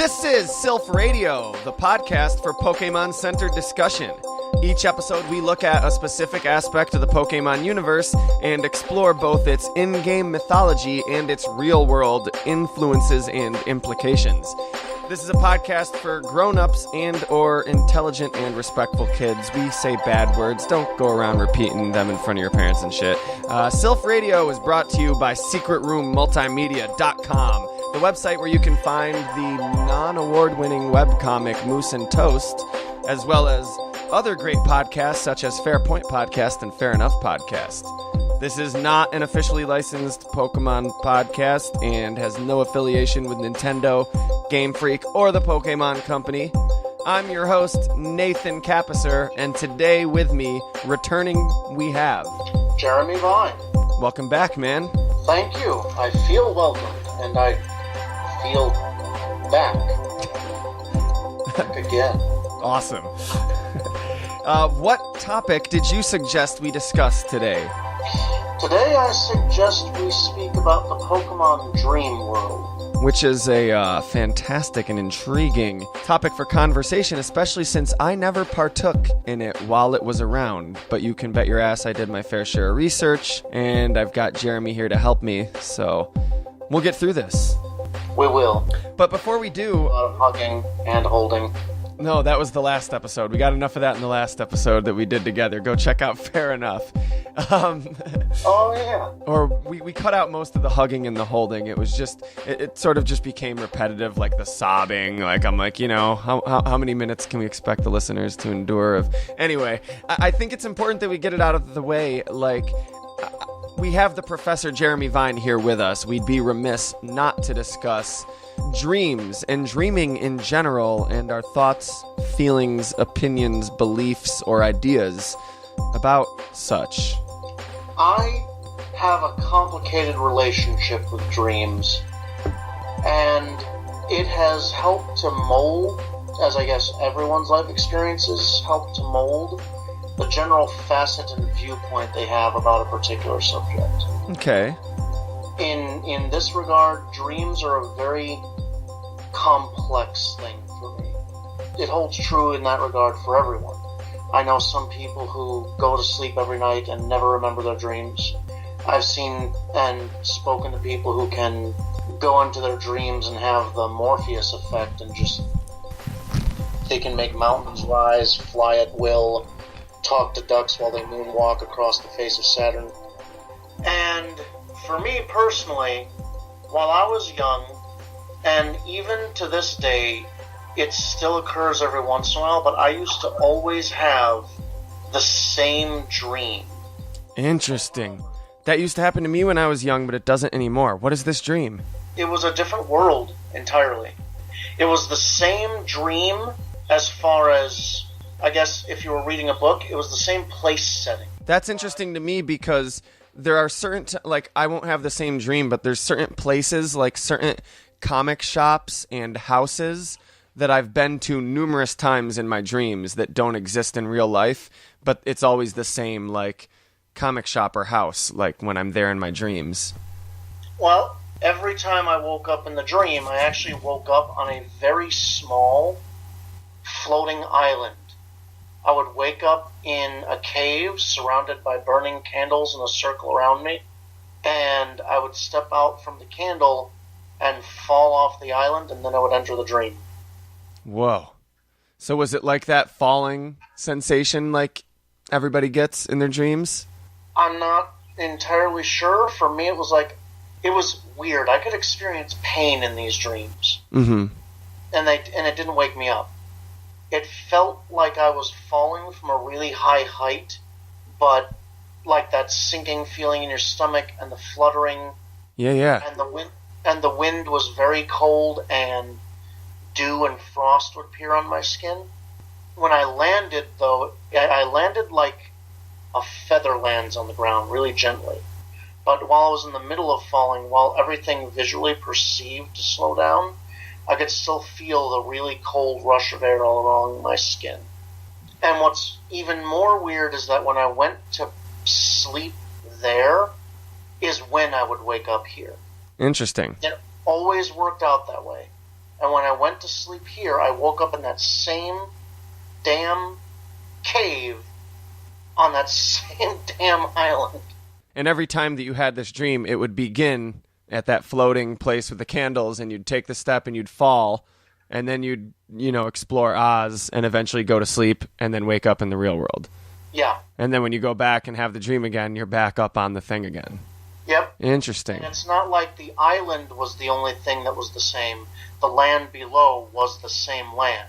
This is Silph Radio, the podcast for Pokemon-centered discussion. Each episode we look at a specific aspect of the Pokemon universe and explore both its in-game mythology and its real-world influences and implications. This is a podcast for grown-ups and or intelligent and respectful kids. We say bad words. Don't go around repeating them in front of your parents and shit. Silph Radio is brought to you by SecretRoomMultimedia.com, the website where you can find the non-award-winning webcomic Moose and Toast, as well as other great podcasts such as Fairpoint Podcast and Fair Enough Podcast. This is not an officially licensed Pokemon podcast and has no affiliation with Nintendo, Game Freak, or the Pokemon Company. I'm your host, Nathan Kappesser, and today with me, returning, we have... Jeremy Vyne. Welcome back, man. Thank you. I feel welcomed, and I feel back. Back again. Awesome. What topic did you suggest we discuss today? Today I suggest we speak about the Pokemon Dream World. Which is a fantastic and intriguing topic for conversation, especially since I never partook in it while it was around. But you can bet your ass I did my fair share of research, and I've got Jeremy here to help me, so we'll get through this. We will. But before we do... A lot of hugging and holding. No, that was the last episode. We got enough of that in the last episode that we did together. Go check out Fair Enough. Oh, yeah. Or we cut out most of the hugging and the holding. It was just, it sort of just became repetitive, like the sobbing. Like, I'm like, you know, how many minutes can we expect the listeners to endure of... Anyway, I think it's important that we get it out of the way. Like, we have the Professor Jeremy Vyne here with us. We'd be remiss not to discuss dreams and dreaming in general and our thoughts, feelings, opinions, beliefs, or ideas about such. I have a complicated relationship with dreams, and it has helped to mold, as I guess everyone's life experiences help to mold, the general facet and viewpoint they have about a particular subject. Okay. In this regard, dreams are a very complex thing for me. It holds true in that regard for everyone. I know some people who go to sleep every night and never remember their dreams. I've seen and spoken to people who can go into their dreams and have the Morpheus effect and just... They can make mountains rise, fly at will, talk to ducks while they moonwalk across the face of Saturn. And for me personally, while I was young, and even to this day, it still occurs every once in a while, but I used to always have the same dream. Interesting. That used to happen to me when I was young, but it doesn't anymore. What is this dream? It was a different world entirely. It was the same dream as far as, I guess, if you were reading a book, it was the same place setting. That's interesting to me because there are certain, like, I won't have the same dream, but there's certain places, like certain comic shops and houses that I've been to numerous times in my dreams that don't exist in real life, but it's always the same, like, comic shop or house, like, when I'm there in my dreams. Well, every time I woke up in the dream, I actually woke up on a very small floating island. I would wake up in a cave surrounded by burning candles in a circle around me, and I would step out from the candle and fall off the island, and then I would enter the dream. Whoa. So was it like that falling sensation like everybody gets in their dreams? I'm not entirely sure. For me, it was weird. I could experience pain in these dreams. Mm-hmm. And it didn't wake me up. It felt like I was falling from a really high height, but like that sinking feeling in your stomach and the fluttering. Yeah. And the wind was very cold, and dew and frost would appear on my skin. When I landed, though, I landed like a feather lands on the ground, really gently. But while I was in the middle of falling, while everything visually perceived to slow down, I could still feel the really cold rush of air all along my skin. And what's even more weird is that when I went to sleep there, is when I would wake up here. Interesting. It always worked out that way. And when I went to sleep here, I woke up in that same damn cave on that same damn island. And every time that you had this dream, it would begin at that floating place with the candles, and you'd take the step and you'd fall, and then you'd, explore Oz and eventually go to sleep and then wake up in the real world. Yeah. And then when you go back and have the dream again, you're back up on the thing again. Yep. Interesting. And it's not like the island was the only thing that was the same. The land below was the same land.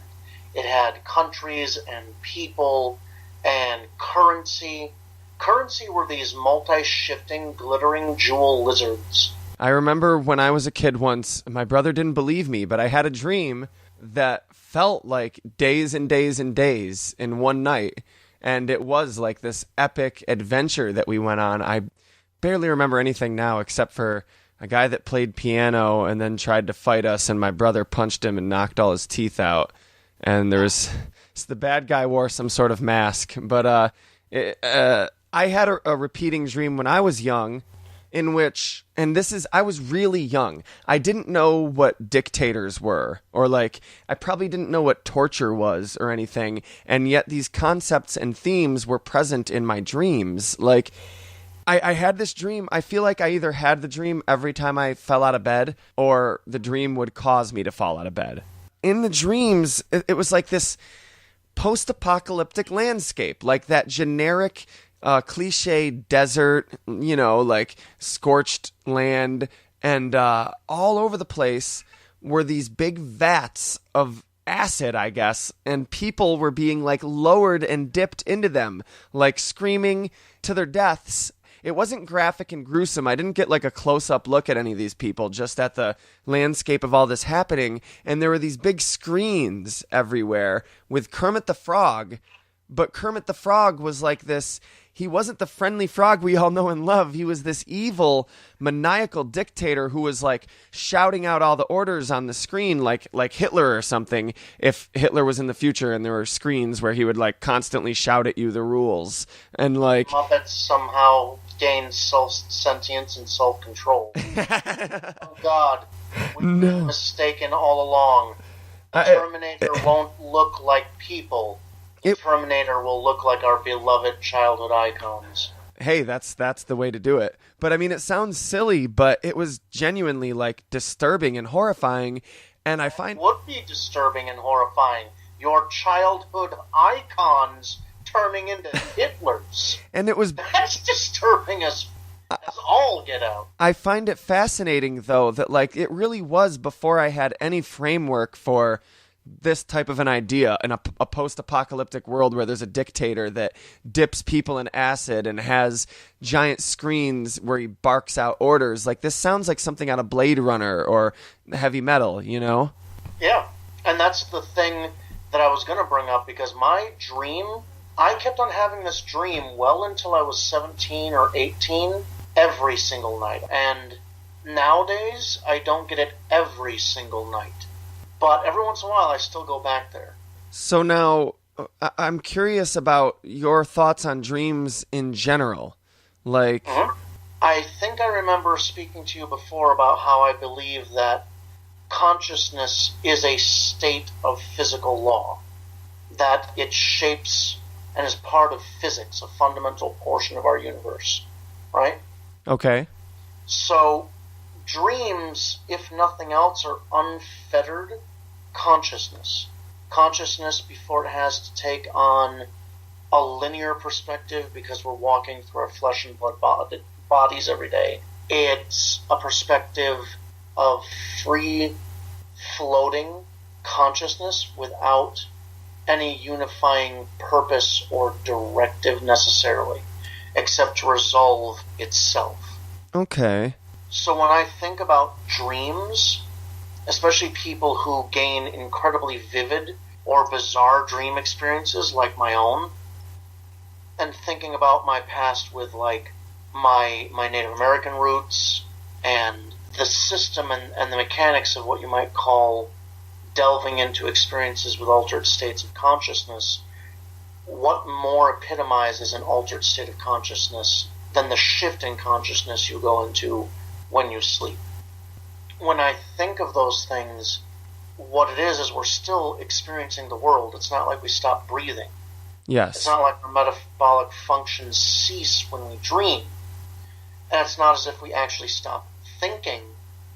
It had countries and people and currency. Currency were these multi-shifting, glittering jewel lizards. I remember when I was a kid once, my brother didn't believe me, but I had a dream that felt like days and days and days in one night. And it was like this epic adventure that we went on. I barely remember anything now except for a guy that played piano and then tried to fight us, and my brother punched him and knocked all his teeth out. And the bad guy wore some sort of mask. But I had a repeating dream when I was young in which, I was really young. I didn't know what dictators were, or I probably didn't know what torture was or anything. And yet these concepts and themes were present in my dreams. I had this dream. I feel like I either had the dream every time I fell out of bed, or the dream would cause me to fall out of bed. In the dreams, it was like this post-apocalyptic landscape, like that generic cliche desert, scorched land, and all over the place were these big vats of acid, I guess, and people were being lowered and dipped into them, screaming to their deaths. It wasn't graphic and gruesome. I didn't get a close-up look at any of these people, just at the landscape of all this happening. And there were these big screens everywhere with Kermit the Frog. But Kermit the Frog was this. He wasn't the friendly frog we all know and love. He was this evil, maniacal dictator who was shouting out all the orders on the screen like Hitler or something. If Hitler was in the future and there were screens where he would constantly shout at you the rules. And Muppets somehow gained self-sentience and self-control. Oh God, we've been mistaken all along. The Terminator won't look like people. Terminator will look like our beloved childhood icons. Hey, that's the way to do it. But I mean, it sounds silly, but it was genuinely disturbing and horrifying. And I find it would be disturbing and horrifying. Your childhood icons turning into Hitlers. And that's disturbing as all get out. I find it fascinating though that it really was before I had any framework for this type of an idea in a post-apocalyptic world where there's a dictator that dips people in acid and has giant screens where he barks out orders. This sounds like something out of Blade Runner or Heavy Metal, Yeah, and that's the thing that I was going to bring up, because my dream, I kept on having this dream well until I was 17 or 18 every single night. And nowadays, I don't get it every single night. But every once in a while, I still go back there. So now, I'm curious about your thoughts on dreams in general. Mm-hmm. I think I remember speaking to you before about how I believe that consciousness is a state of physical law. That it shapes and is part of physics, a fundamental portion of our universe. Right? Okay. So, dreams, if nothing else, are unfettered consciousness. Consciousness before it has to take on a linear perspective, because we're walking through our flesh and blood bodies every day. It's a perspective of free floating consciousness without any unifying purpose or directive necessarily, except to resolve itself. Okay. So when I think about dreams, especially people who gain incredibly vivid or bizarre dream experiences like my own, and thinking about my past with my Native American roots and the system and the mechanics of what you might call delving into experiences with altered states of consciousness, what more epitomizes an altered state of consciousness than the shift in consciousness you go into when you sleep? When I think of those things, what it is we're still experiencing the world. It's not like we stop breathing. Yes. It's not like our metabolic functions cease when we dream. And it's not as if we actually stop thinking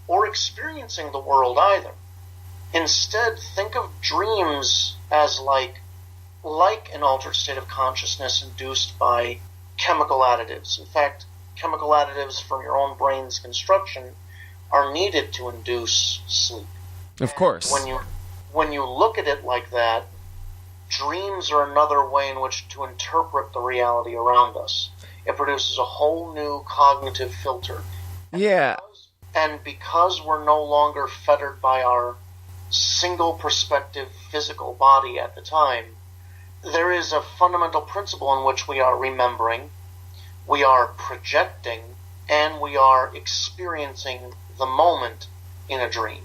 or experiencing the world either. Instead, think of dreams as like an altered state of consciousness induced by chemical additives. In fact, chemical additives from your own brain's construction are needed to induce sleep. Of course. When you look at it like that, dreams are another way in which to interpret the reality around us. It produces a whole new cognitive filter. Yeah. And because we're no longer fettered by our single perspective physical body at the time, there is a fundamental principle in which we are remembering, we are projecting, and we are experiencing the moment in a dream.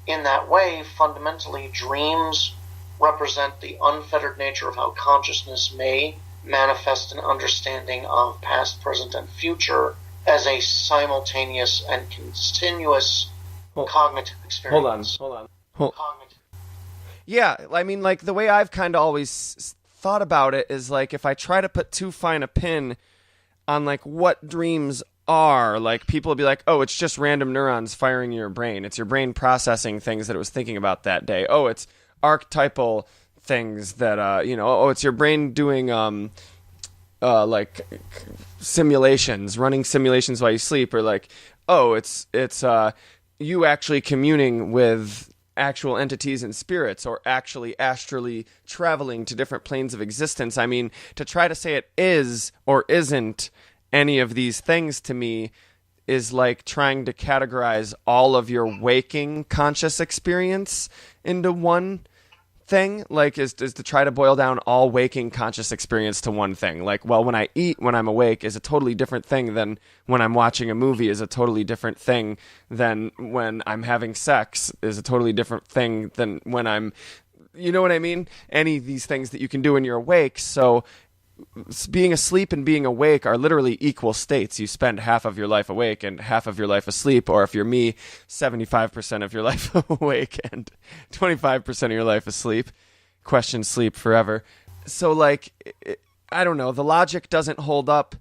In that way, fundamentally, dreams represent the unfettered nature of how consciousness may manifest an understanding of past, present, and future as a simultaneous and continuous cognitive experience. Hold on. Yeah, I mean, like, the way I've kind of always thought about it is, like, if I try to put too fine a pin on, like, what dreams are, like, people will be like, oh, it's just random neurons firing in your brain. It's your brain processing things that it was thinking about that day. Oh, it's archetypal things that, it's your brain doing, like, simulations, running simulations while you sleep, or, like, oh, it's you actually communing with actual entities and spirits, or actually astrally traveling to different planes of existence. I mean, to try to say it is or isn't any of these things to me is like trying to categorize all of your waking conscious experience into one thing, like is to try to boil down all waking conscious experience to one thing. Like, well, when I eat when I'm awake is a totally different thing than when I'm watching a movie, is a totally different thing than when I'm having sex, is a totally different thing than when I'm, you know what I mean? Any of these things that you can do when you're awake. So being asleep and being awake are literally equal states. You spend half of your life awake and half of your life asleep, or if you're me, 75% of your life awake and 25% of your life asleep. Question sleep forever. So, like, I don't know, the logic doesn't hold up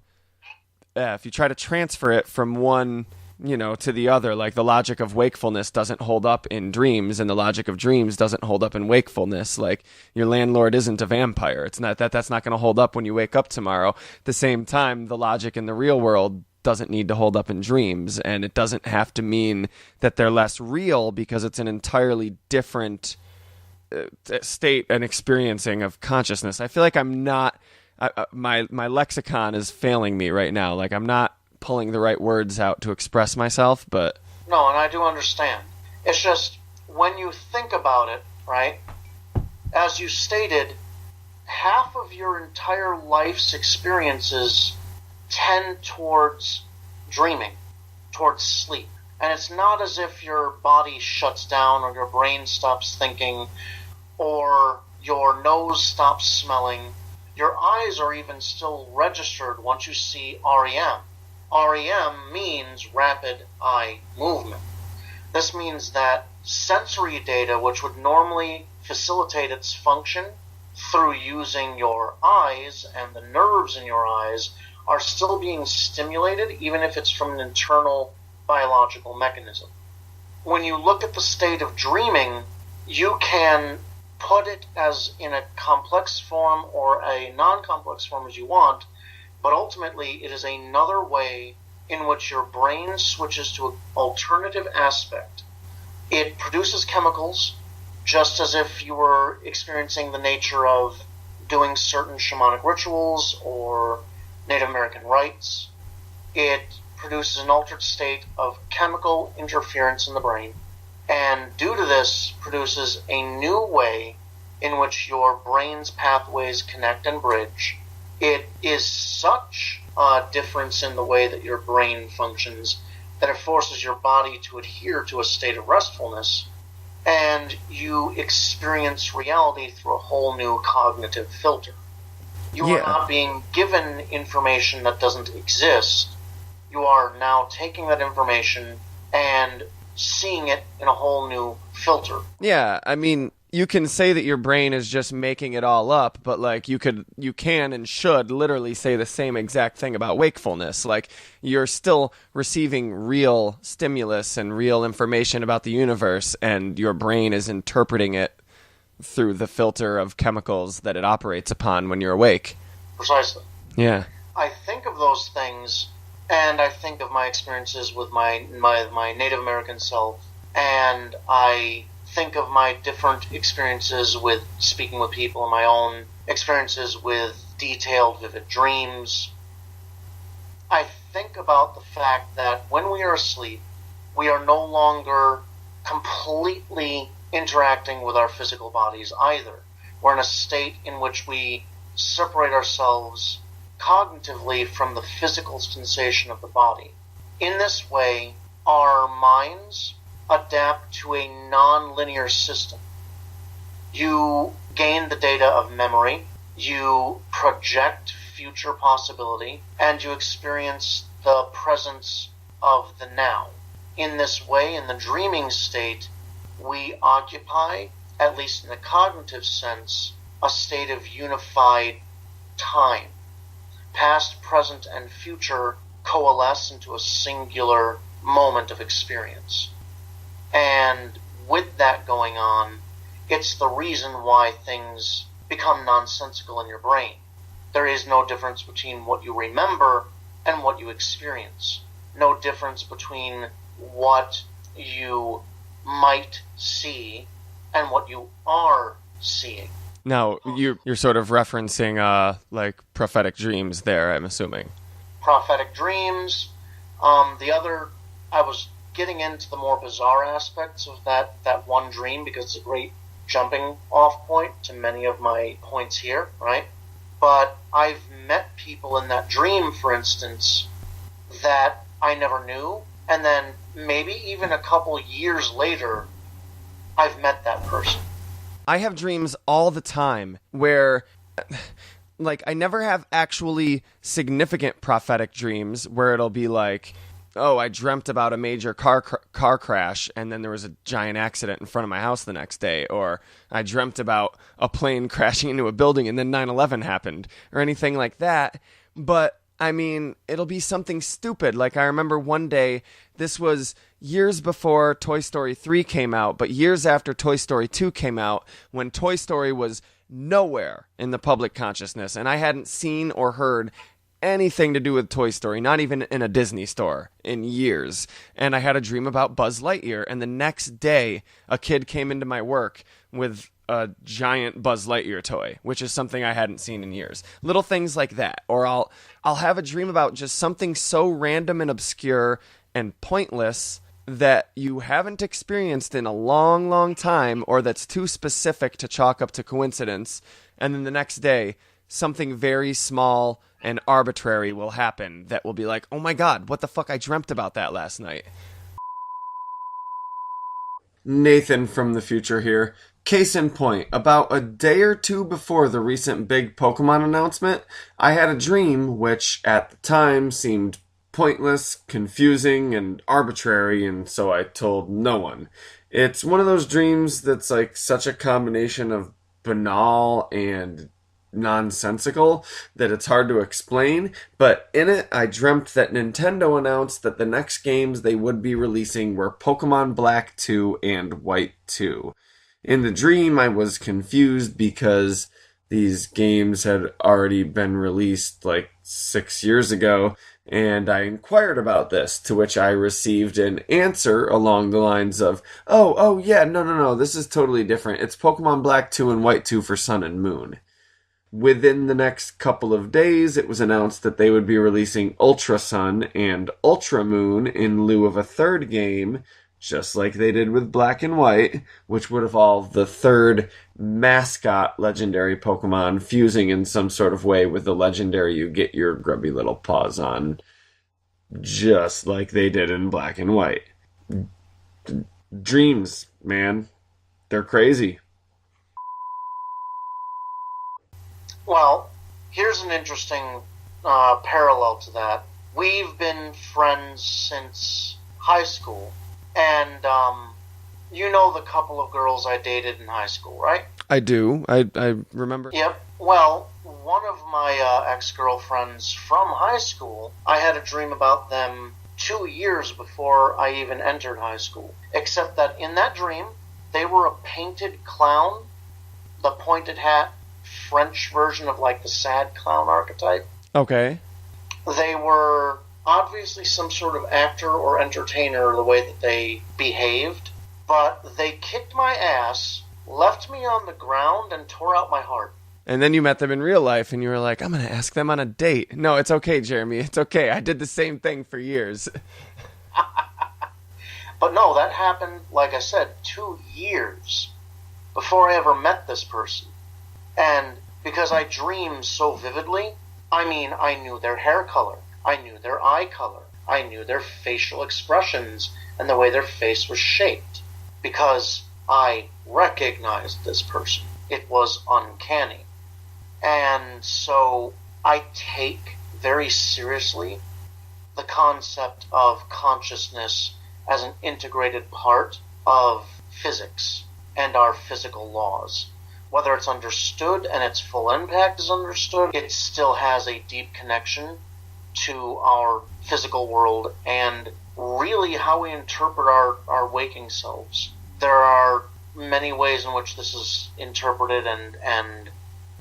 if you try to transfer it from one, to the other. Like, the logic of wakefulness doesn't hold up in dreams, and the logic of dreams doesn't hold up in wakefulness. Like, your landlord isn't a vampire. It's not that's not going to hold up when you wake up tomorrow. At the same time, the logic in the real world doesn't need to hold up in dreams, and it doesn't have to mean that they're less real, because it's an entirely different state and experiencing of consciousness. I feel like I'm not my lexicon is failing me right now. Like, I'm not pulling the right words out to express myself, but... No, and I do understand. It's just, when you think about it, right, as you stated, half of your entire life's experiences tend towards dreaming, towards sleep. And it's not as if your body shuts down, or your brain stops thinking, or your nose stops smelling. Your eyes are even still registered once you see REM. REM means rapid eye movement. This means that sensory data, which would normally facilitate its function through using your eyes and the nerves in your eyes, are still being stimulated, even if it's from an internal biological mechanism. When you look at the state of dreaming, you can put it as in a complex form or a non-complex form as you want, but ultimately it is another way in which your brain switches to an alternative aspect. It produces chemicals, just as if you were experiencing the nature of doing certain shamanic rituals or Native American rites. It produces an altered state of chemical interference in the brain, and due to this produces a new way in which your brain's pathways connect and bridge. It is such a difference in the way that your brain functions that it forces your body to adhere to a state of restfulness, and you experience reality through a whole new cognitive filter. You are not being given information that doesn't exist. You are now taking that information and seeing it in a whole new filter. Yeah, I mean, you can say that your brain is just making it all up, but like you can and should literally say the same exact thing about wakefulness. Like you're still receiving real stimulus and real information about the universe, and your brain is interpreting it through the filter of chemicals that it operates upon when you're awake. Precisely. Yeah. I think of those things, and I think of my experiences with my Native American self, and I think of my different experiences with speaking with people, and my own experiences with detailed, vivid dreams. I think about the fact that when we are asleep, we are no longer completely interacting with our physical bodies either. We're in a state in which we separate ourselves cognitively from the physical sensation of the body. In this way, our minds adapt to a non-linear system. You gain the data of memory, you project future possibility, and you experience the presence of the now. In this way, in the dreaming state, we occupy, at least in a cognitive sense, a state of unified time. Past, present, and future coalesce into a singular moment of experience. And with that going on, it's the reason why things become nonsensical in your brain. There is no difference between what you remember and what you experience. No difference between what you might see and what you are seeing. Now, you're sort of referencing like prophetic dreams there, I'm assuming. Prophetic dreams. I was getting into the more bizarre aspects of that one dream because it's a great jumping off point to many of my points here, right? But I've met people in that dream, for instance, that I never knew, and then maybe even a couple years later, I've met that person. I have dreams all the time where, like, I never have actually significant prophetic dreams where it'll be like, oh, I dreamt about a major car crash and then there was a giant accident in front of my house the next day, or I dreamt about a plane crashing into a building and then 9/11 happened, or anything like that. But I mean, it'll be something stupid. Like, I remember one day, this was years before Toy Story 3 came out, but years after Toy Story 2 came out, when Toy Story was nowhere in the public consciousness, and I hadn't seen or heard anything to do with Toy Story, not even in a Disney store, in years. And I had a dream about Buzz Lightyear, and the next day, a kid came into my work with a giant Buzz Lightyear toy, which is something I hadn't seen in years. Little things like that. Or I'll have a dream about just something so random and obscure and pointless that you haven't experienced in a long, long time, or that's too specific to chalk up to coincidence. And then the next day, something very small and arbitrary will happen that will be like, oh my god, what the fuck, I dreamt about that last night. Nathan from the future here. Case in point, about a day or two before the recent big Pokemon announcement, I had a dream which at the time seemed pointless, confusing, and arbitrary, and so I told no one. It's one of those dreams that's like such a combination of banal and nonsensical that it's hard to explain, but in it I dreamt that Nintendo announced that the next games they would be releasing were Pokemon Black 2 and White 2. In the dream, I was confused because these games had already been released like 6 years ago, and I inquired about this, to which I received an answer along the lines of, oh yeah, no, this is totally different. It's Pokemon Black 2 and White 2 for Sun and Moon. Within the next couple of days, it was announced that they would be releasing Ultra Sun and Ultra Moon in lieu of a third game, just like they did with Black and White, which would involve the third mascot legendary Pokemon fusing in some sort of way with the legendary you get your grubby little paws on, just like they did in Black and White. Dreams, man. They're crazy. Well, here's an interesting parallel to that. We've been friends since high school, And you know the couple of girls I dated in high school, right? I do. I remember. Yep. Well, one of my ex-girlfriends from high school, I had a dream about them 2 years before I even entered high school. Except that in that dream, they were a painted clown, the pointed hat French version of like the sad clown archetype. Okay. They were obviously some sort of actor or entertainer the way that they behaved, but they kicked my ass, left me on the ground, and tore out my heart. And then you met them in real life, and you were like, I'm going to ask them on a date. No, it's okay, Jeremy. It's okay. I did the same thing for years. But no, that happened, like I said, 2 years before I ever met this person. And because I dreamed so vividly, I mean, I knew their hair color, I knew their eye color, I knew their facial expressions and the way their face was shaped. Because I recognized this person. It was uncanny. And so I take very seriously the concept of consciousness as an integrated part of physics and our physical laws. Whether it's understood and its full impact is understood, it still has a deep connection to our physical world and really how we interpret our waking selves. There are many ways in which this is interpreted and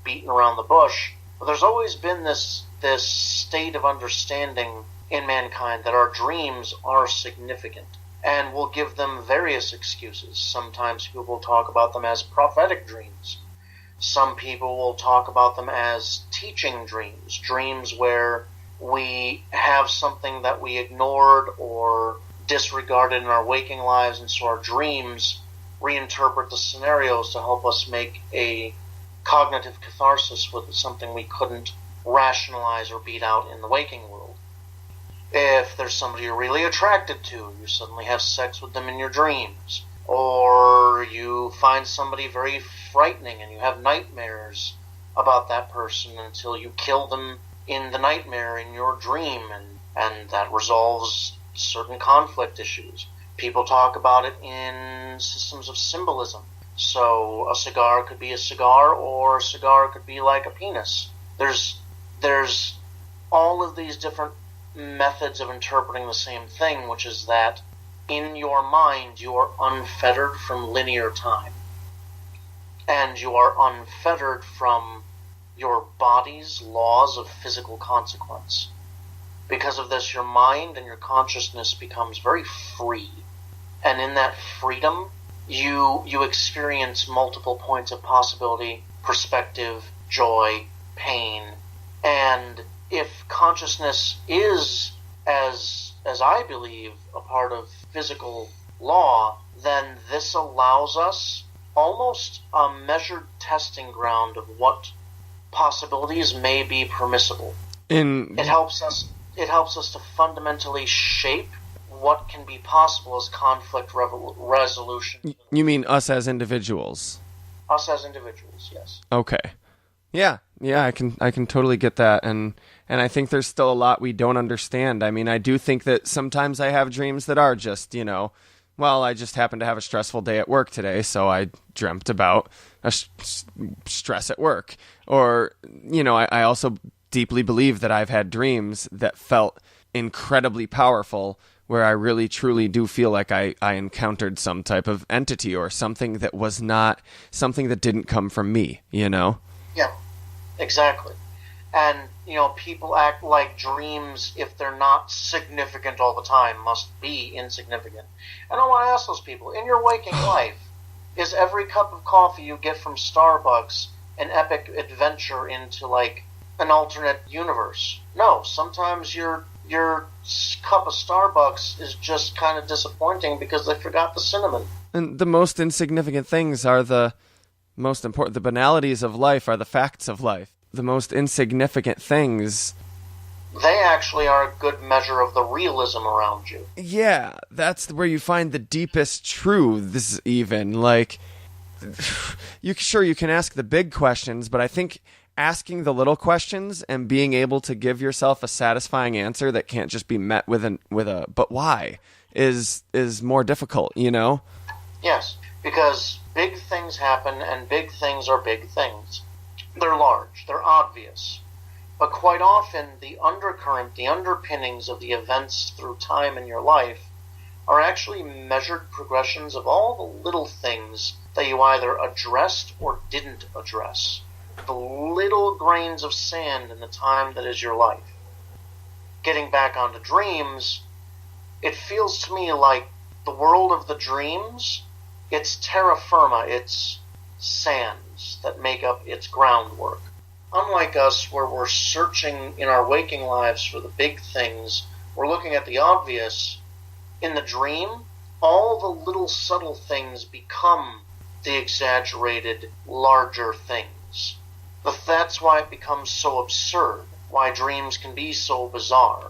beaten around the bush, but there's always been this state of understanding in mankind that our dreams are significant, and we'll give them various excuses. Sometimes people will talk about them as prophetic dreams. Some people will talk about them as teaching dreams, dreams where we have something that we ignored or disregarded in our waking lives, and so our dreams reinterpret the scenarios to help us make a cognitive catharsis with something we couldn't rationalize or beat out in the waking world. If there's somebody you're really attracted to, you suddenly have sex with them in your dreams. Or you find somebody very frightening and you have nightmares about that person until you kill them in the nightmare in your dream, and that resolves certain conflict issues. People talk about it in systems of symbolism. So a cigar could be a cigar, or a cigar could be like a penis. There's all of these different methods of interpreting the same thing, which is that in your mind you are unfettered from linear time. And you are unfettered from your body's laws of physical consequence. Because of this, your mind and your consciousness becomes very free. And in that freedom, you experience multiple points of possibility, perspective, joy, pain. And if consciousness is, as I believe, a part of physical law, then this allows us almost a measured testing ground of what possibilities may be permissible. It helps us to fundamentally shape what can be possible as conflict resolution. You mean us as individuals? Us as individuals, yes. Okay. Yeah, I can totally get that, and I think there's still a lot we don't understand. I mean, I do think that sometimes I have dreams that are just, well, I just happened to have a stressful day at work today, so I dreamt about a stress at work. Or, I also deeply believe that I've had dreams that felt incredibly powerful, where I really truly do feel like I encountered some type of entity or something that was not something that didn't come from me, Yeah, exactly. And, people act like dreams, if they're not significant all the time, must be insignificant. And I want to ask those people, in your waking life, is every cup of coffee you get from Starbucks an epic adventure into, like, an alternate universe? No, sometimes your cup of Starbucks is just kind of disappointing because they forgot the cinnamon. And the most insignificant things are the most important. The banalities of life are the facts of life. The most insignificant things, they actually are a good measure of the realism around you. Yeah, that's where you find the deepest truths, even. Like, you can ask the big questions, but I think asking the little questions and being able to give yourself a satisfying answer that can't just be met with a but why is more difficult, you know? Yes, because big things happen, and big things are big things. They're large, they're obvious. But quite often, the undercurrent, the underpinnings of the events through time in your life are actually measured progressions of all the little things that you either addressed or didn't address. The little grains of sand in the time that is your life. Getting back onto dreams, it feels to me like the world of the dreams, it's terra firma, it's sands that make up its groundwork. Unlike us, where we're searching in our waking lives for the big things, we're looking at the obvious. In the dream, all the little subtle things become the exaggerated, larger things. But that's why it becomes so absurd, why dreams can be so bizarre,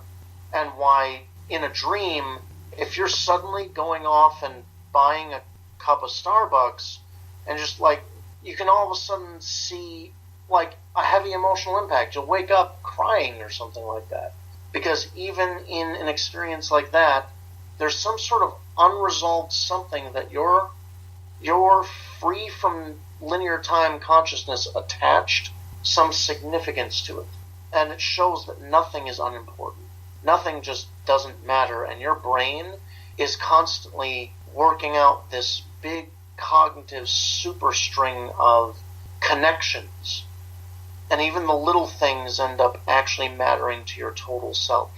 and why in a dream, if you're suddenly going off and buying a cup of Starbucks, and just like, you can all of a sudden see like a heavy emotional impact. You'll wake up crying or something like that. Because even in an experience like that, there's some sort of unresolved something that you're free from linear time consciousness attached some significance to it. And it shows that nothing is unimportant. Nothing just doesn't matter, and your brain is constantly working out this big cognitive superstring of connections. And even the little things end up actually mattering to your total self.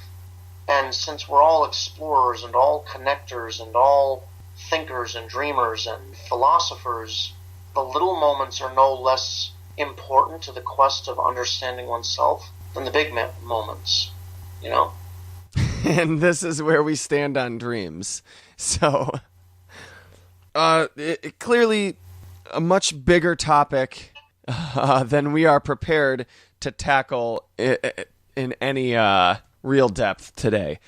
And since we're all explorers and all connectors and all thinkers and dreamers and philosophers, the little moments are no less important to the quest of understanding oneself than the big moments, you know? And this is where we stand on dreams. So, clearly a much bigger topic than we are prepared to tackle in any real depth today.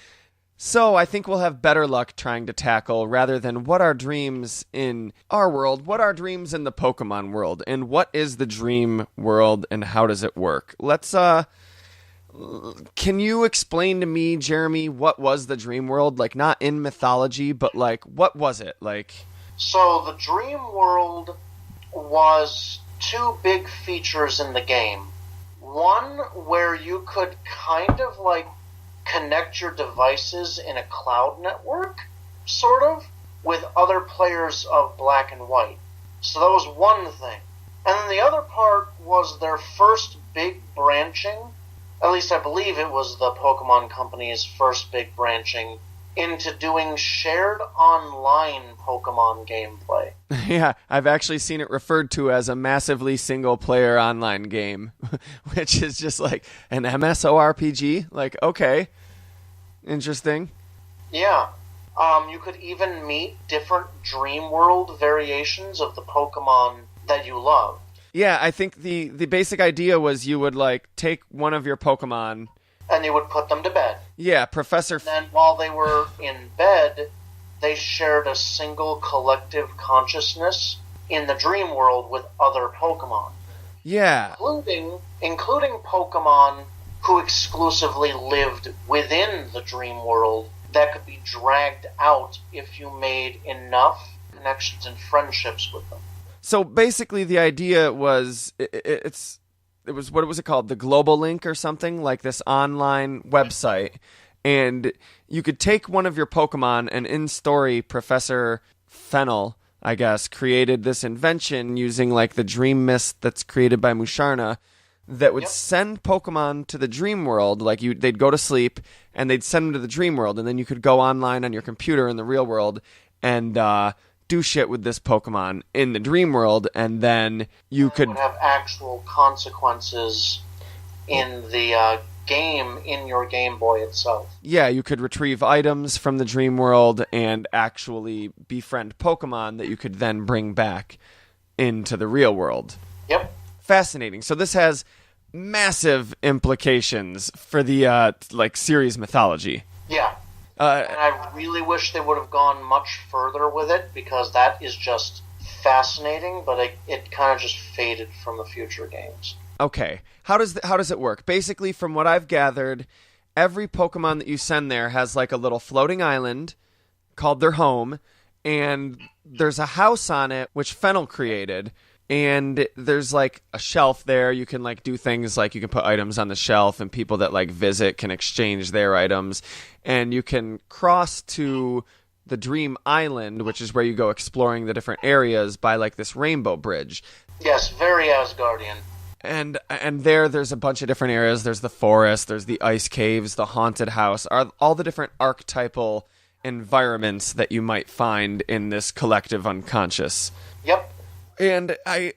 So I think we'll have better luck trying to tackle, rather than what are dreams in our world, what are dreams in the Pokemon world, and what is the dream world and how does it work? Let's, can you explain to me, Jeremy, what was the dream world? Like, not in mythology, but like, what was it? Like, so the dream world was two big features in the game. One where you could kind of like connect your devices in a cloud network, sort of, with other players of Black and White. So that was one thing. And then the other part was their first big branching, at least I believe it was the Pokemon Company's first big branching, into doing shared online Pokemon gameplay. Yeah, I've actually seen it referred to as a massively single-player online game, which is just like an MSORPG. Like, okay, interesting. Yeah. You could even meet different Dream World variations of the Pokemon that you love. Yeah, I think the basic idea was you would, like, take one of your Pokemon and you would put them to bed. Yeah, Professor... And then while they were in bed, they shared a single collective consciousness in the dream world with other Pokemon. Yeah. Including Pokemon who exclusively lived within the dream world that could be dragged out if you made enough connections and friendships with them. So basically the idea was... what was it called? The Global Link or something? Like this online website. And you could take one of your Pokemon, and in story, Professor Fennel, I guess, created this invention using like the dream mist that's created by Musharna that would send Pokemon to the dream world. Like they'd go to sleep and they'd send them to the dream world, and then you could go online on your computer in the real world and do shit with this Pokemon in the dream world, and then you could have actual consequences in the game, in your Game Boy itself. Yeah, you could retrieve items from the dream world and actually befriend Pokemon that you could then bring back into the real world. Yep. Fascinating. So this has massive implications for the series mythology. Yeah. And I really wish they would have gone much further with it, because that is just fascinating, but it kind of just faded from the future games. Okay. How does it work? Basically, from what I've gathered, every Pokemon that you send there has like a little floating island called their home, and there's a house on it which Fennel created. And there's like a shelf there. You can like do things like you can put items on the shelf, and people that like visit can exchange their items. And you can cross to the Dream Island, which is where you go exploring the different areas by like this rainbow bridge. Yes, very Asgardian. And there's a bunch of different areas. There's the forest, there's the ice caves, the haunted house, all the different archetypal environments that you might find in this collective unconscious. Yep. And I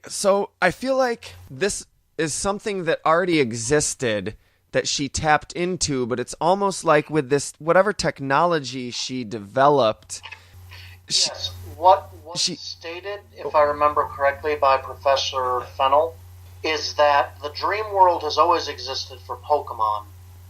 feel like this is something that already existed that she tapped into, but it's almost like with this whatever technology she developed. Yes, what was stated, if I remember correctly, by Professor Fennel, is that the dream world has always existed for Pokemon,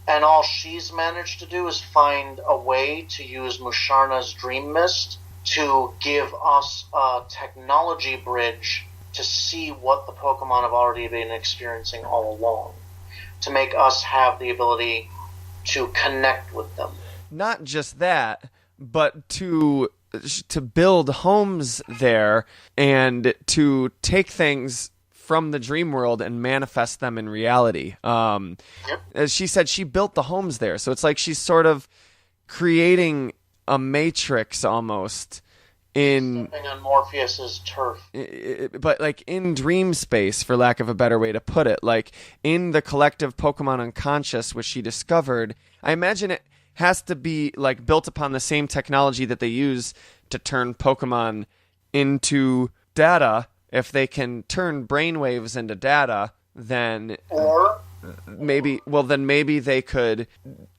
and all she's managed to do is find a way to use Musharna's Dream Mist to give us a technology bridge to see what the Pokemon have already been experiencing all along, to make us have the ability to connect with them. Not just that, but to build homes there and to take things from the dream world and manifest them in reality. As she said, she built the homes there, so it's like she's sort of creating a matrix almost in stepping on Morpheus's turf, but like in dream space, for lack of a better way to put it, like in the collective Pokemon unconscious which she discovered. I imagine it has to be like built upon the same technology that they use to turn Pokemon into data. If they can turn brainwaves into data, then maybe they could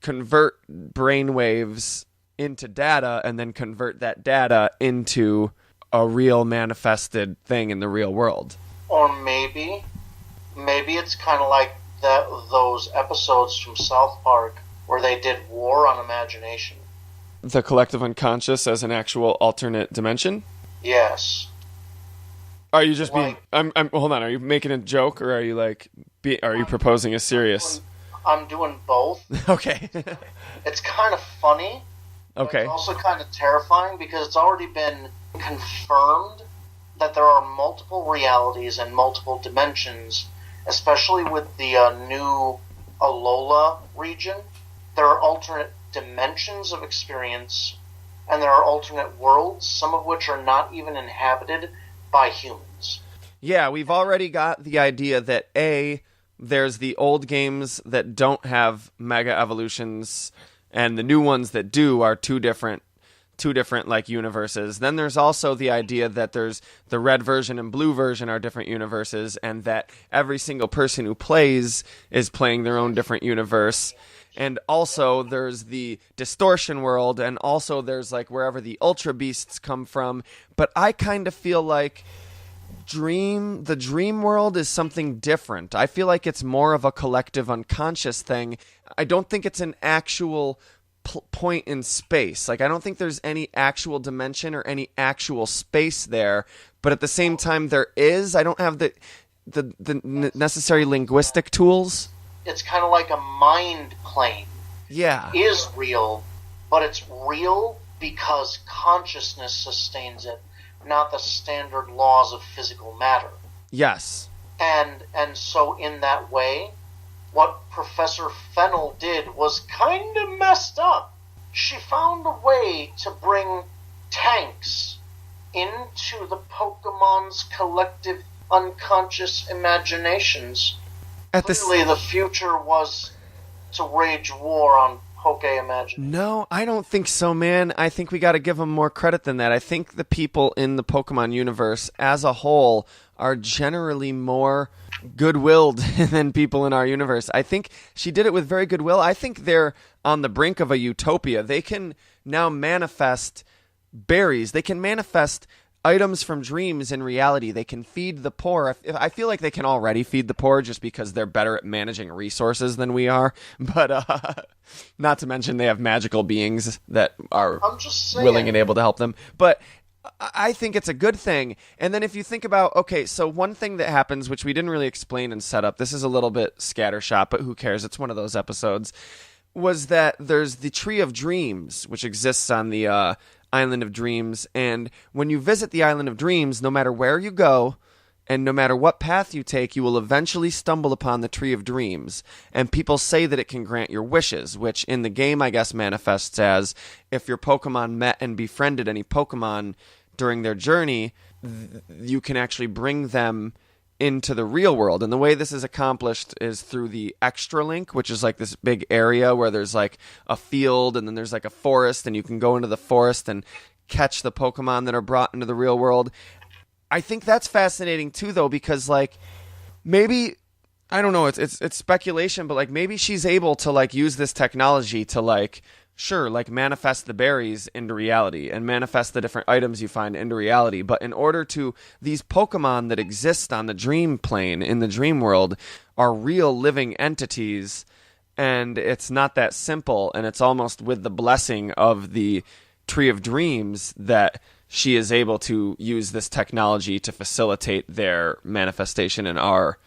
convert brainwaves into data and then convert that data into a real manifested thing in the real world. Or maybe it's kind of like those episodes from South Park where they did War on Imagination. The collective unconscious as an actual alternate dimension? Yes. Are you just being... I'm hold on, are you making a joke, or are you are you proposing a serious... I'm doing both. Okay. It's kind of funny. Okay. It's also kind of terrifying because it's already been confirmed that there are multiple realities and multiple dimensions, especially with the new Alola region. There are alternate dimensions of experience, and there are alternate worlds, some of which are not even inhabited by humans. Yeah, we've already got the idea that there's the old games that don't have mega evolutions, and the new ones that do are two different like universes. Then there's also the idea that there's the red version and blue version are different universes, and that every single person who plays is playing their own different universe. And also there's the distortion world, and also there's like wherever the ultra beasts come from. But I kind of feel like the dream world is something different. I feel like it's more of a collective unconscious thing. I don't think it's an actual point in space. Like, I don't think there's any actual dimension or any actual space there. But at the same time, there is. I don't have the necessary linguistic tools. It's kind of like a mind plane. Yeah. It is real, but it's real because consciousness sustains it, not the standard laws of physical matter. Yes. And so in that way, what Professor Fennel did was kind of messed up. She found a way to bring tanks into the Pokemon's collective unconscious imaginations. Clearly, the future was to wage war on Poke imagination. No, I don't think so, man. I think we got to give them more credit than that. I think the people in the Pokemon universe as a whole are generally more good-willed than people in our universe. I think she did it with very good will. I think they're on the brink of a utopia. They can now manifest berries. They can manifest items from dreams in reality. They can feed the poor. I feel like they can already feed the poor just because they're better at managing resources than we are. But not to mention they have magical beings that are willing and able to help them. But I think it's a good thing. And then if you think about, okay, so one thing that happens, which we didn't really explain and set up, this is a little bit scattershot, but who cares? It's one of those episodes, was that there's the Tree of Dreams, which exists on the Island of Dreams. And when you visit the Island of Dreams, no matter where you go, and no matter what path you take, you will eventually stumble upon the Tree of Dreams. And people say that it can grant your wishes, which in the game, I guess, manifests as if your Pokemon met and befriended any Pokemon during their journey, you can actually bring them into the real world. And the way this is accomplished is through the Extra Link, which is like this big area where there's like a field and then there's like a forest, and you can go into the forest and catch the Pokemon that are brought into the real world. I think that's fascinating too, though, because like maybe, I don't know, it's speculation, but like maybe she's able to like use this technology to like, sure, like manifest the berries into reality and manifest the different items you find into reality. But in order to, these Pokemon that exist on the dream plane in the dream world are real living entities, and it's not that simple. And it's almost with the blessing of the Tree of Dreams that she is able to use this technology to facilitate their manifestation in our,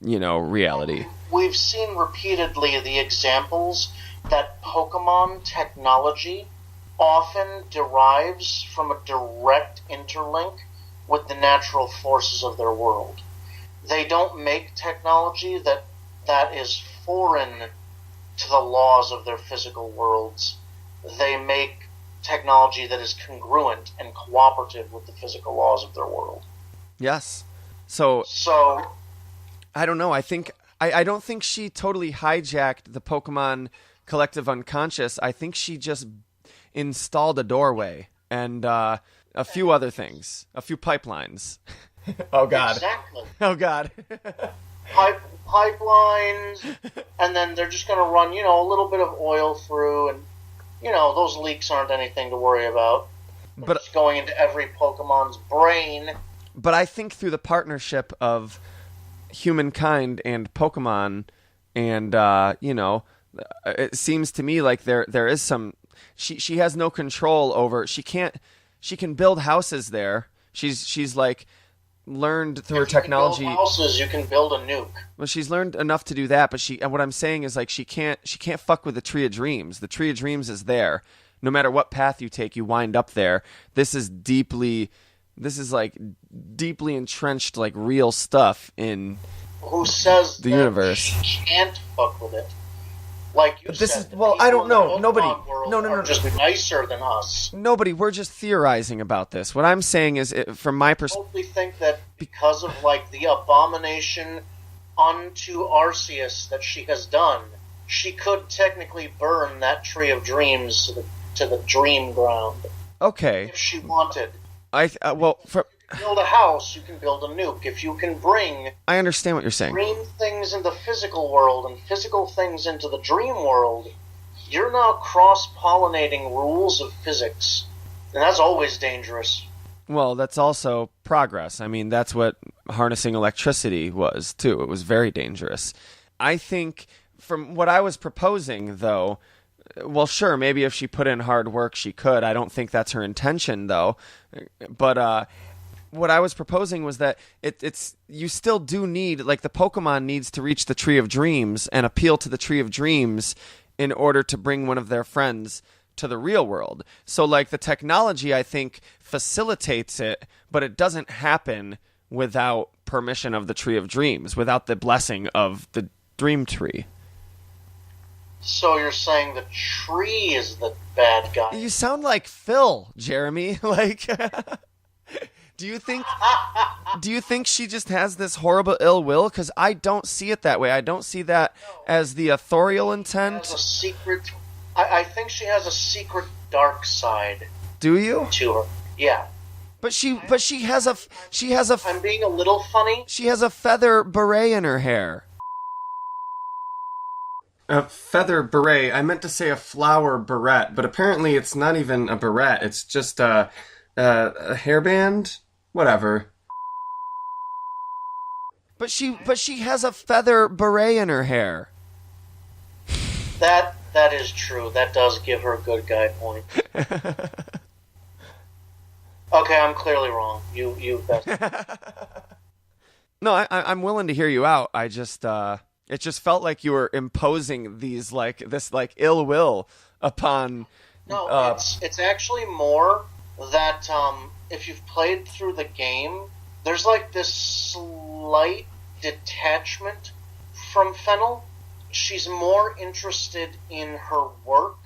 reality. We've seen repeatedly the examples that Pokemon technology often derives from a direct interlink with the natural forces of their world. They don't make technology that is foreign to the laws of their physical worlds. They make technology that is congruent and cooperative with the physical laws of their world. Yes. So I don't know. I don't think she totally hijacked the Pokemon collective unconscious. I think she just installed a doorway and a few other things, a few pipelines. Oh God. Exactly. Oh God. Pipelines, and then they're just going to run, a little bit of oil through, and those leaks aren't anything to worry about. But it's going into every Pokemon's brain. But I think through the partnership of humankind and Pokemon, and it seems to me like there is some. She has no control over. She can build houses there. She's like learned through her technology. You can build houses, you can build a nuke. Well, she's learned enough to do that, but what I'm saying is like she can't fuck with the Tree of Dreams. The Tree of Dreams is there. No matter what path you take, you wind up there. This is like deeply entrenched, like real stuff in who says the universe. She can't fuck with it. Like you this said, is well, I don't know. Nobody, no, just nicer than us. Nobody. We're just theorizing about this. What I'm saying is, from my perspective, I totally think that because of like the abomination unto Arceus that she has done, she could technically burn that Tree of Dreams to the dream ground. Okay. If she wanted. Build a house, you can build a nuke. If you can bring... I understand what you're saying. Dream things in the physical world and physical things into the dream world, you're now cross-pollinating rules of physics. And that's always dangerous. Well, that's also progress. I mean, that's what harnessing electricity was, too. It was very dangerous. I think, from what I was proposing, though... Well, sure, maybe if she put in hard work, she could. I don't think that's her intention, though. But what I was proposing was that it's you still do need, like the Pokemon needs to reach the Tree of Dreams and appeal to the Tree of Dreams in order to bring one of their friends to the real world. So, like, the technology, I think, facilitates it, but it doesn't happen without permission of the Tree of Dreams, without the blessing of the Dream Tree. So you're saying the tree is the bad guy? You sound like Phil, Jeremy. Like, do you think she just has this horrible ill will? Because I don't see it that way. I don't see that as the authorial intent. She has a secret. I think she has a secret dark side. Do you? To her, yeah. But she has a. I'm being a little funny. She has a feather beret in her hair. A feather beret. I meant to say a flower beret, but apparently it's not even a beret. It's just a hairband. Whatever. But she has a feather beret in her hair. That is true. That does give her a good guy point. Okay, I'm clearly wrong. You best. No, I'm willing to hear you out. I just it just felt like you were imposing this ill will upon. No, it's actually more that if you've played through the game, there's like this slight detachment from Fennel. She's more interested in her work,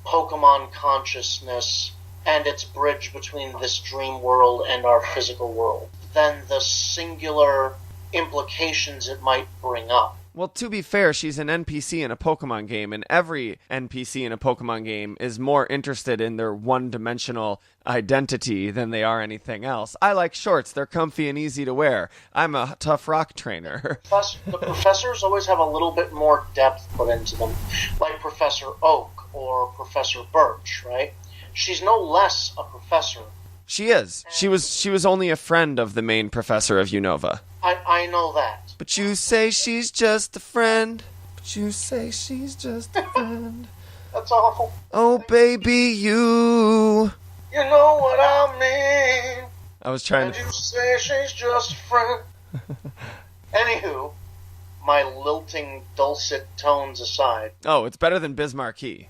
Pokemon consciousness, and its bridge between this dream world and our physical world, than the singular implications it might bring up. Well, to be fair, she's an NPC in a Pokemon game, and every NPC in a Pokemon game is more interested in their one-dimensional identity than they are anything else. I like shorts. They're comfy and easy to wear. I'm a tough rock trainer. Plus, the professors always have a little bit more depth put into them, like Professor Oak or Professor Birch, right? She's no less a professor. She is. She was only a friend of the main professor of Unova. I know that. But you say she's just a friend. But you say she's just a friend. That's awful. Oh, baby, you. You know what I mean. I was trying to... you say she's just a friend. Anywho, my lilting, dulcet tones aside. Oh, it's better than Bismarcky.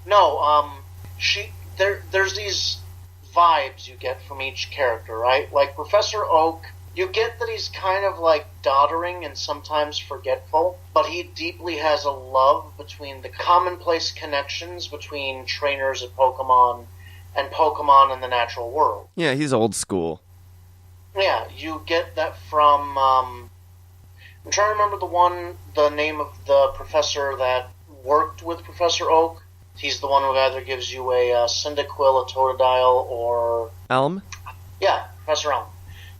No, there's these vibes you get from each character, right? Like Professor Oak, you get that he's kind of like doddering and sometimes forgetful, but he deeply has a love between the commonplace connections between trainers at Pokemon and Pokemon in the natural world. Yeah, he's old school. Yeah, you get that from, I'm trying to remember the name of the professor that worked with Professor Oak. He's the one who either gives you a Cyndaquil, a Totodile, or... Elm? Yeah, Professor Elm.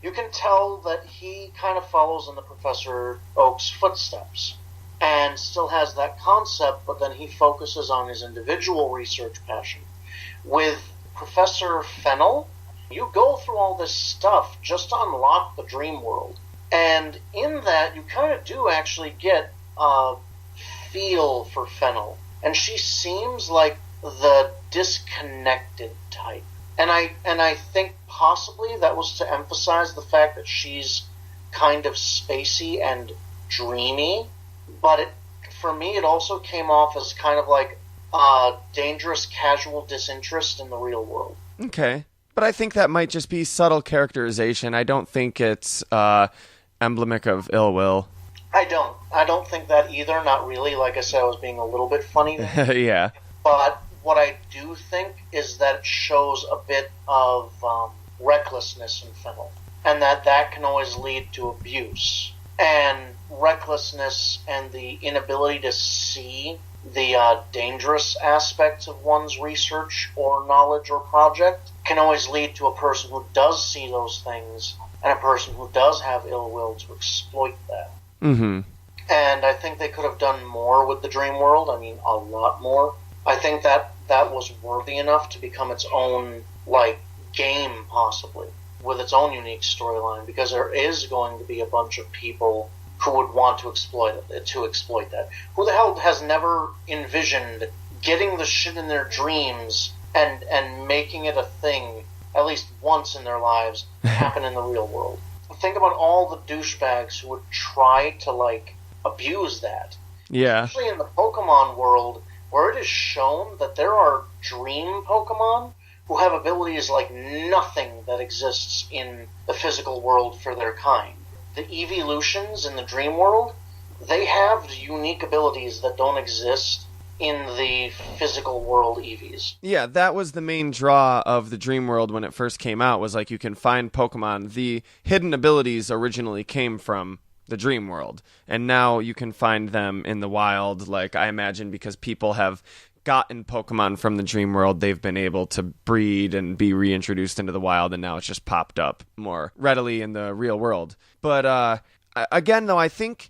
You can tell that he kind of follows in the Professor Oak's footsteps and still has that concept, but then he focuses on his individual research passion. With Professor Fennel, you go through all this stuff just to unlock the dream world. And in that, you kind of do actually get a feel for Fennel. And she seems like the disconnected type. And I think possibly that was to emphasize the fact that she's kind of spacey and dreamy. But for me, it also came off as kind of like a dangerous casual disinterest in the real world. Okay. But I think that might just be subtle characterization. I don't think it's emblematic of ill will. I don't think that either. Not really. Like I said, I was being a little bit funny there. Yeah. But what I do think is that it shows a bit of recklessness in Fennel. And that can always lead to abuse. And recklessness and the inability to see the dangerous aspects of one's research or knowledge or project can always lead to a person who does see those things and a person who does have ill will to exploit that. Mm-hmm. And I think they could have done more with the dream world. I mean, a lot more. I think that was worthy enough to become its own, like, game, possibly, with its own unique storyline, because there is going to be a bunch of people who would want to exploit that. Who the hell has never envisioned getting the shit in their dreams and making it a thing, at least once in their lives, happen in the real world? Think about all the douchebags who would try to, like, abuse that. Yeah. Especially in the Pokemon world, where it is shown that there are dream Pokemon who have abilities like nothing that exists in the physical world for their kind. The Evolutions in the dream world, they have unique abilities that don't exist in the physical world EVs. Yeah, that was the main draw of the Dream World when it first came out, was like you can find Pokemon. The hidden abilities originally came from the Dream World, and now you can find them in the wild, like I imagine because people have gotten Pokemon from the Dream World, they've been able to breed and be reintroduced into the wild, and now it's just popped up more readily in the real world. But again, though, I think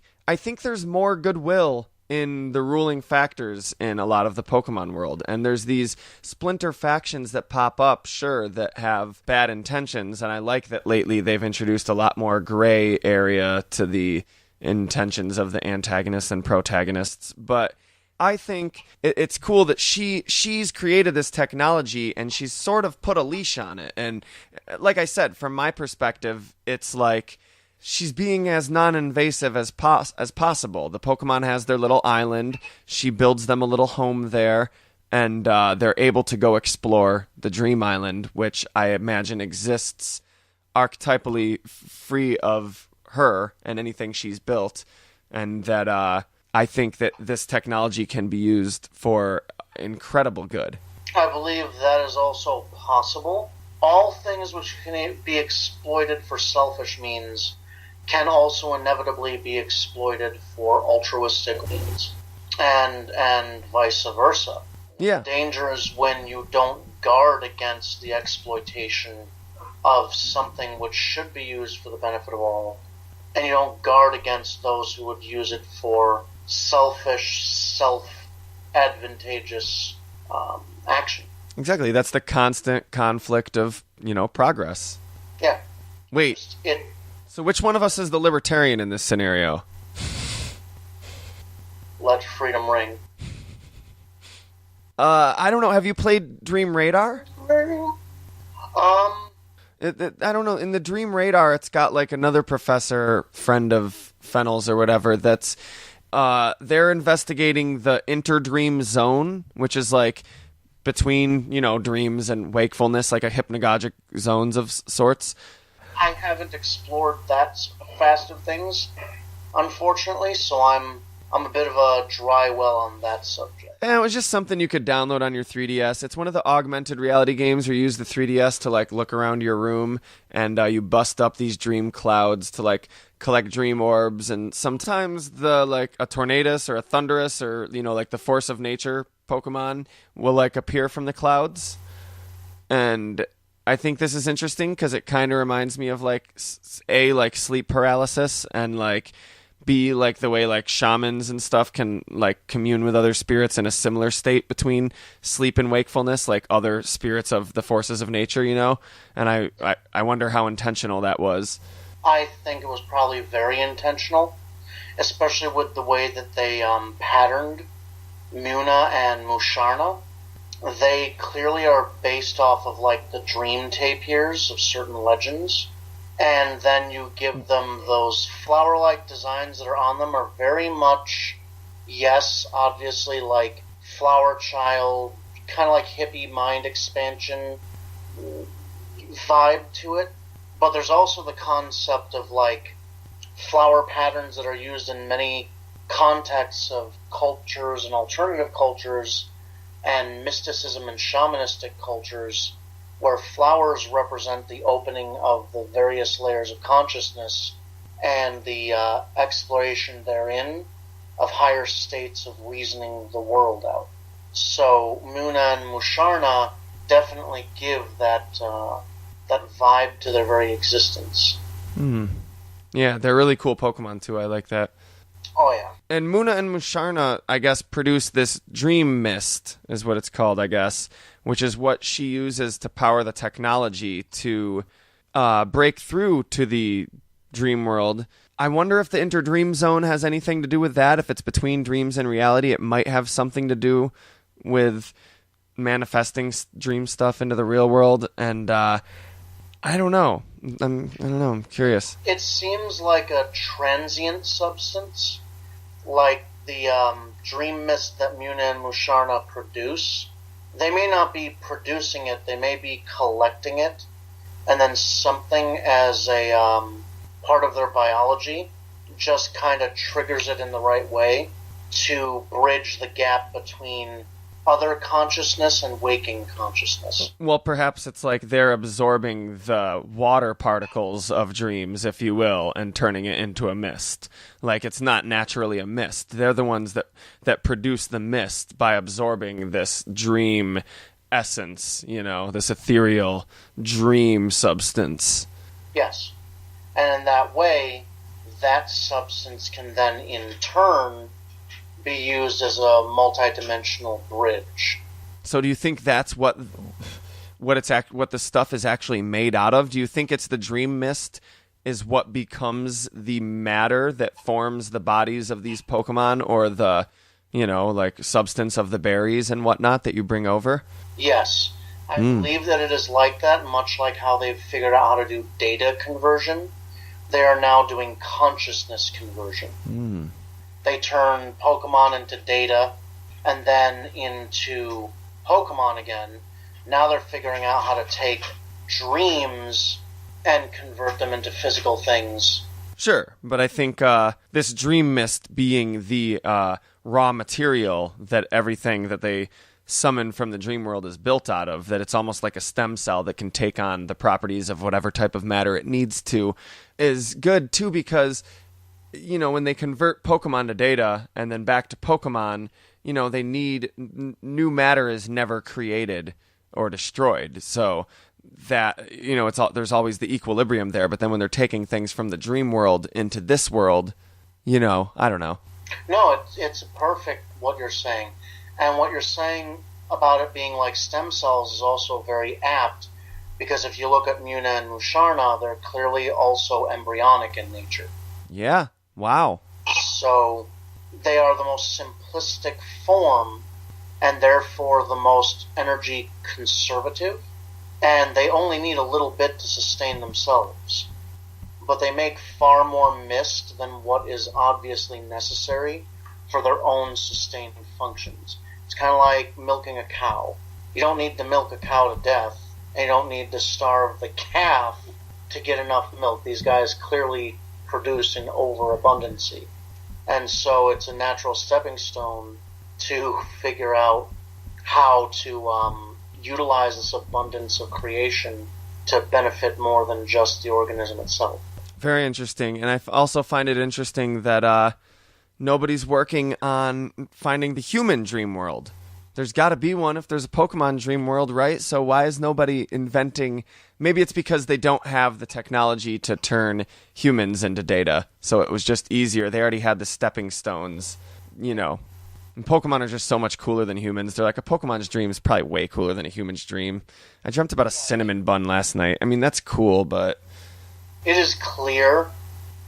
there's more goodwill in the ruling factors in a lot of the Pokemon world. And there's these splinter factions that pop up, sure, that have bad intentions. And I like that lately they've introduced a lot more gray area to the intentions of the antagonists and protagonists. But I think it's cool that she's created this technology and she's sort of put a leash on it. And like I said, from my perspective, it's like she's being as non-invasive as possible. The Pokemon has their little island. She builds them a little home there, and they're able to go explore the Dream Island, which I imagine exists archetypally free of her and anything she's built. And that I think that this technology can be used for incredible good. I believe that is also possible. All things which can be exploited for selfish means can also inevitably be exploited for altruistic means, and vice versa. Yeah. The danger is when you don't guard against the exploitation of something which should be used for the benefit of all, and you don't guard against those who would use it for selfish, self-advantageous action. Exactly. That's the constant conflict of, progress. Yeah. Wait. So which one of us is the libertarian in this scenario? Let freedom ring. I don't know. Have you played Dream Radar? I don't know. In the Dream Radar, it's got like another professor, friend of Fennel's or whatever, that's they're investigating the interdream zone, which is like between, dreams and wakefulness, like a hypnagogic zones of sorts. I haven't explored that fast of things, unfortunately, so I'm a bit of a dry well on that subject. And it was just something you could download on your 3DS. It's one of the augmented reality games where you use the 3DS to like look around your room, and you bust up these dream clouds to like collect dream orbs, and sometimes a Tornadus or a Thunderous or like the Force of Nature Pokemon will like appear from the clouds. And I think this is interesting because it kind of reminds me of like sleep paralysis, and like B, like the way like shamans and stuff can like commune with other spirits in a similar state between sleep and wakefulness, like other spirits of the forces of nature, and I wonder how intentional that was. I think it was probably very intentional, especially with the way that they patterned Muna and Musharna. They clearly are based off of like the dream tapirs of certain legends, and then you give them those flower-like designs that are on them are very much, yes, obviously like Flower Child, kind of like hippie mind expansion vibe to it, but there's also the concept of like flower patterns that are used in many contexts of cultures and alternative cultures and mysticism and shamanistic cultures, where flowers represent the opening of the various layers of consciousness and the exploration therein of higher states of reasoning the world out. So Muna and Musharna definitely give that vibe to their very existence. Yeah, they're really cool Pokemon too. I like that. Oh, yeah. And Muna and Musharna, I guess, produce this dream mist, is what it's called, I guess, which is what she uses to power the technology to break through to the dream world. I wonder if the interdream zone has anything to do with that. If it's between dreams and reality, it might have something to do with manifesting dream stuff into the real world. And I don't know. I'm curious. It seems like a transient substance, like the dream mist that Muna and Musharna produce. They may not be producing it, they may be collecting it, and then something as a part of their biology just kind of triggers it in the right way to bridge the gap between other consciousness and waking consciousness. Well, perhaps it's like they're absorbing the water particles of dreams, if you will, and turning it into a mist. Like, it's not naturally a mist. They're the ones that produce the mist by absorbing this dream essence, this ethereal dream substance. Yes. And in that way, that substance can then in turn be used as a multidimensional bridge. So do you think that's what the stuff is actually made out of? Do you think it's the dream mist is what becomes the matter that forms the bodies of these Pokemon, or the like substance of the berries and whatnot that you bring over? Yes. I believe that it is like that, much like how they've figured out how to do data conversion. They are now doing consciousness conversion. They turn Pokemon into data and then into Pokemon again. Now they're figuring out how to take dreams and convert them into physical things. Sure, but I think this dream mist being the raw material that everything that they summon from the dream world is built out of, that it's almost like a stem cell that can take on the properties of whatever type of matter it needs to, is good too, because when they convert Pokemon to data and then back to Pokemon, they need new matter is never created or destroyed, so that there's always the equilibrium there. But then when they're taking things from the dream world into this world, I don't know. No, it's perfect what you're saying. And what you're saying about it being like stem cells is also very apt, because if you look at Muna and Musharna, they're clearly also embryonic in nature. Yeah, wow. So they are the most simplistic form, and therefore the most energy conservative, and they only need a little bit to sustain themselves. But they make far more mist than what is obviously necessary for their own sustained functions. It's kind of like milking a cow. You don't need to milk a cow to death, and you don't need to starve the calf to get enough milk. These guys clearly produce in overabundancy. And so it's a natural stepping stone to figure out how to utilize this abundance of creation to benefit more than just the organism itself. Very interesting. And I also find it interesting that nobody's working on finding the human dream world. There's got to be one if there's a Pokemon dream world, right? So why is nobody inventing... Maybe it's because they don't have the technology to turn humans into data, so it was just easier. They already had the stepping stones, And Pokemon are just so much cooler than humans. They're like, a Pokemon's dream is probably way cooler than a human's dream. I dreamt about a cinnamon bun last night. I mean, that's cool, but... It is clear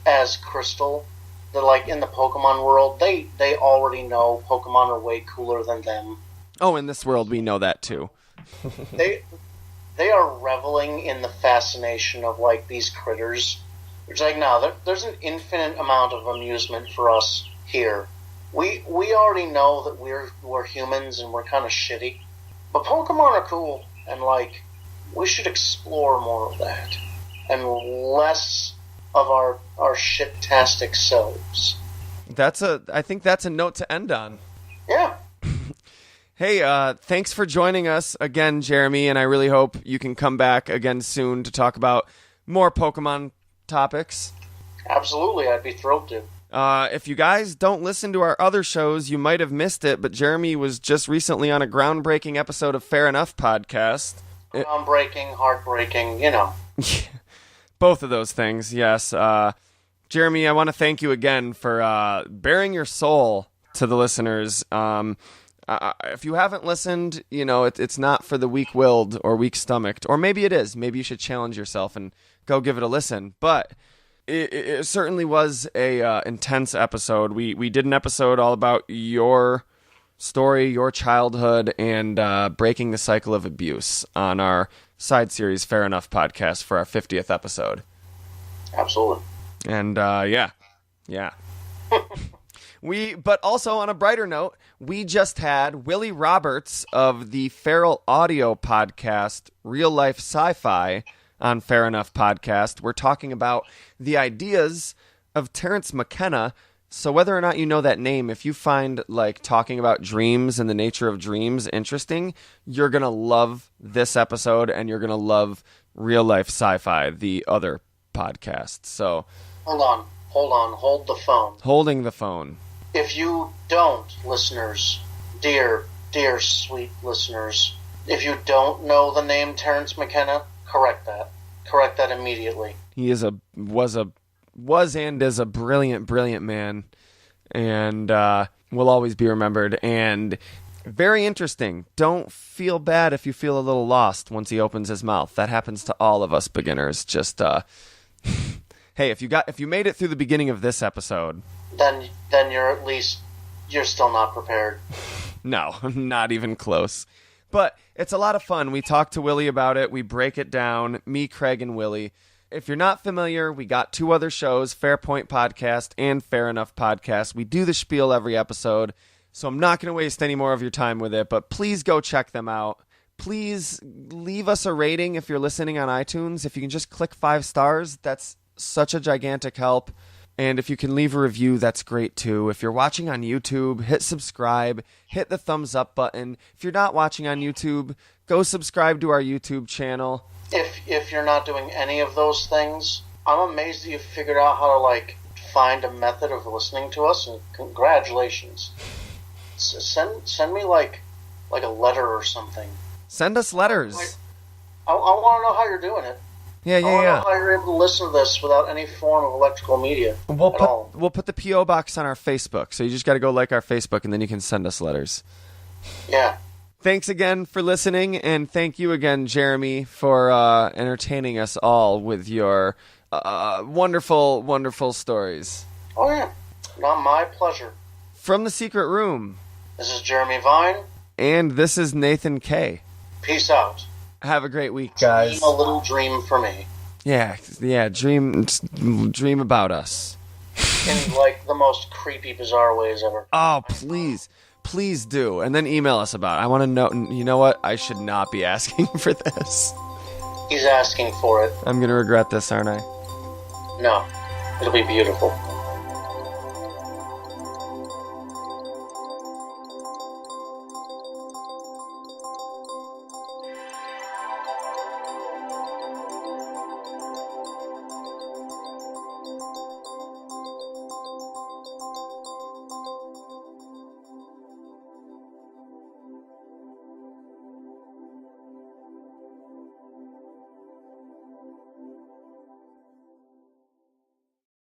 as crystal that, like, in the Pokemon world, they already know Pokemon are way cooler than them. Oh, in this world, we know that, too. They are reveling in the fascination of, like, these critters. It's like, no, there's an infinite amount of amusement for us here. We already know that we're humans and we're kind of shitty. But Pokemon are cool, and, like, we should explore more of that. And less of our shit-tastic selves. I think that's a note to end on. Yeah. Hey, thanks for joining us again, Jeremy, and I really hope you can come back again soon to talk about more Pokemon topics. Absolutely, I'd be thrilled to. If you guys don't listen to our other shows, you might have missed it, but Jeremy was just recently on a groundbreaking episode of Fair Enough podcast. Groundbreaking, heartbreaking, Both of those things, yes. Jeremy, I want to thank you again for bearing your soul to the listeners. If you haven't listened, it's not for the weak-willed or weak-stomached. Or maybe it is. Maybe you should challenge yourself and go give it a listen. But it certainly was a intense episode. We did an episode all about your story, your childhood, and breaking the cycle of abuse on our side series Fair Enough podcast for our 50th episode. Absolutely. And yeah. But also on a brighter note, we just had Willie Roberts of the Feral Audio podcast Real Life Sci-Fi on Fair Enough podcast. We're talking about the ideas of Terence McKenna. So whether or not you know that name, if you find like talking about dreams and the nature of dreams interesting, you're going to love this episode and you're going to love Real Life Sci-Fi, the other podcast. So hold the phone. Holding the phone. If you don't, listeners, dear sweet listeners, if you don't know the name Terence McKenna, correct that immediately. He was and is a brilliant man, and will always be remembered, and very interesting. Don't feel bad if you feel a little lost once he opens his mouth. That happens to all of us beginners. Just hey, if you made it through the beginning of this episode, then you're at least you're still not prepared. No, not even close. But it's a lot of fun. We talk to Willie about it. We break it down, me, Craig, and Willie. If you're not familiar, we got 2 other shows, Fair Point Podcast and Fair Enough Podcast. We do the spiel every episode, so I'm not going to waste any more of your time with it, but please go check them out. Please leave us a rating if you're listening on iTunes. If you can just click 5 stars, that's such a gigantic help. And if you can leave a review, that's great too. If you're watching on YouTube, hit subscribe, hit the thumbs up button. If you're not watching on YouTube, go subscribe to our YouTube channel. If you're not doing any of those things, I'm amazed that you figured out how to find a method of listening to us, and congratulations. Send me like a letter or something. Send us letters. I want to know how you're doing it. Yeah. I want to know how you're able to listen to this without any form of electrical media at all. We'll put the P.O. box on our Facebook, so you just got to go like our Facebook, and then you can send us letters. Yeah. Thanks again for listening, and thank you again, Jeremy, for entertaining us all with your wonderful, wonderful stories. Oh, yeah. Not my pleasure. From the Secret Room. This is Jeremy Vyne. And this is Nathan K. Peace out. Have a great week, guys. Dream a little dream for me. Yeah, dream about us. In the most creepy, bizarre ways ever. Oh, please do, and then email us about it. I want to know. You know what? I should not be asking for this. He's asking for it. I'm gonna regret this, aren't I? No, it'll be beautiful.